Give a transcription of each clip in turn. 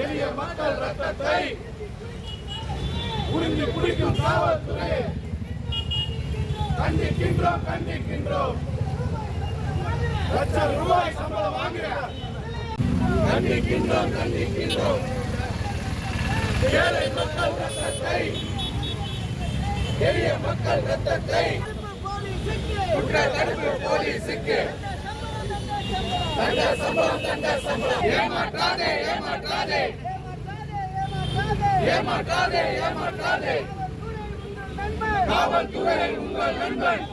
எளிய மக்கள் ரத்தத்தை உறிஞ்சி குடிக்கும் காவல்துறை கண்டிக்கின்றோம் கண்டிக்கின்றோம். லட்சம் ரூபாய் சம்பளம் வாங்குற கண்டிக்கின்றோம் கண்டிக்கின்றோம். ஏழை மக்கள் ரத்தத்தை எளிய மக்கள் ரத்தத்தை குற்ற தடுப்பு போலீசுக்கு தண்ட சம்பளம் தண்ட சம்பளம். ஏமாற்றாதே ஏமாற்றாதே ஏமாற்றாதே ஏமாற்றாதே. காவல்துறை உங்கள் நண்பன்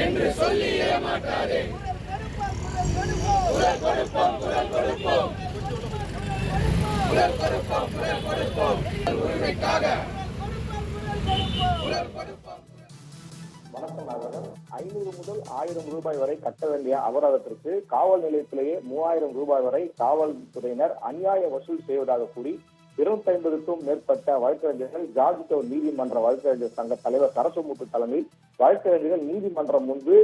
என்று சொல்லி ஏமாற்றாதே. குரல் கொடுப்போம் குரல் கொடுப்போம் குரல் கொடுப்போம் குரல் கொடுப்போம். உரிமைக்காக குரல் கொடுப்போம். வணக்கம் நாகரன். 500 முதல் 1000 ரூபாய் வரை கட்ட வேண்டிய அபராதத்திற்கு காவல் நிலையத்திலேயே 3000 ரூபாய் வரை காவல்துறையினர் அநியாய வசூல் செய்வதாக கூறி 250க்கும் மேற்பட்ட வழக்கறிஞர்கள் ஜார்ஜ் டவுன் நீதிமன்ற வழக்கறிஞர் சங்க தலைவர் சரசுமுத்து தலைமையில் வழக்கறிஞர்கள் நீதிமன்றம் முன்பு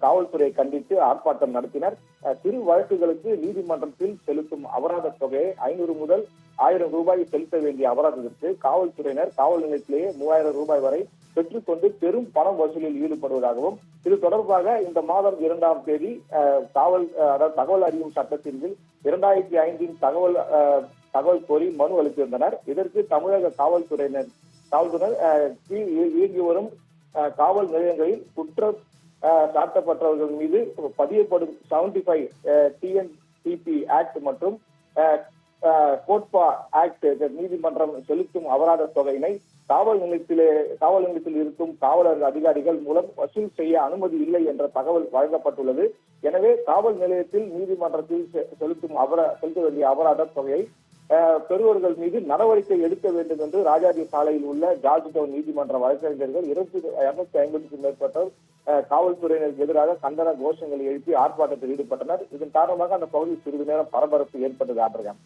காவல்துறையை கண்டித்து ஆர்ப்பாட்டம் நடத்தினர். சிறு வழக்குகளுக்கு நீதிமன்றத்தில் செலுத்தும் அபராத தொகையை 500 முதல் 1000 ரூபாய் செலுத்த வேண்டிய அபராதத்திற்கு காவல்துறையினர் காவல் நிலையத்திலேயே 3000 ரூபாய் வரை பெற்றுக்கொண்டு பெரும் பணம் வசூலில் ஈடுபடுவதாகவும் இது தொடர்பாக இந்த மாதம் 2ஆம் தேதி தகவல் அறியும் சட்டத்தின் கீழ் 2005 தகவல் கோரி மனு அளித்திருந்தனர். இதற்கு தமிழக காவல்துறையினர் இயங்கி வரும் காவல் நிலையங்களில் குற்றம் சாட்டப்பட்டவர்கள் மீது பதியப்படும் 75 TNCP ஆக்ட் மற்றும் கோட்பா ஆக்ட் நீதிமன்றம் செலுத்தும் அபராத தொகையினை காவல் நிலையத்தில் இருக்கும் காவலர் அதிகாரிகள் மூலம் வசூல் செய்ய அனுமதி இல்லை என்ற தகவல் வழங்கப்பட்டுள்ளது. எனவே காவல் நிலையத்தில் நீதிமன்றத்தில் செலுத்த வேண்டிய அபராத தொகையை பெறுவர்கள் மீது நடவடிக்கை எடுக்க வேண்டும் என்று ராஜாஜி சாலையில் உள்ள ஜார்ஜ் டவுன் நீதிமன்ற வழக்கறிஞர்கள் 250க்கும் மேற்பட்டோர் காவல்துறையினருக்கு எதிராக கண்டன கோஷங்களை எழுப்பி ஆர்ப்பாட்டத்தில் ஈடுபட்டனர். இதன் காரணமாக அந்த பகுதியில் சிறிது நேரம் பரபரப்பு ஏற்பட்டது. ஆண்டர்கான்.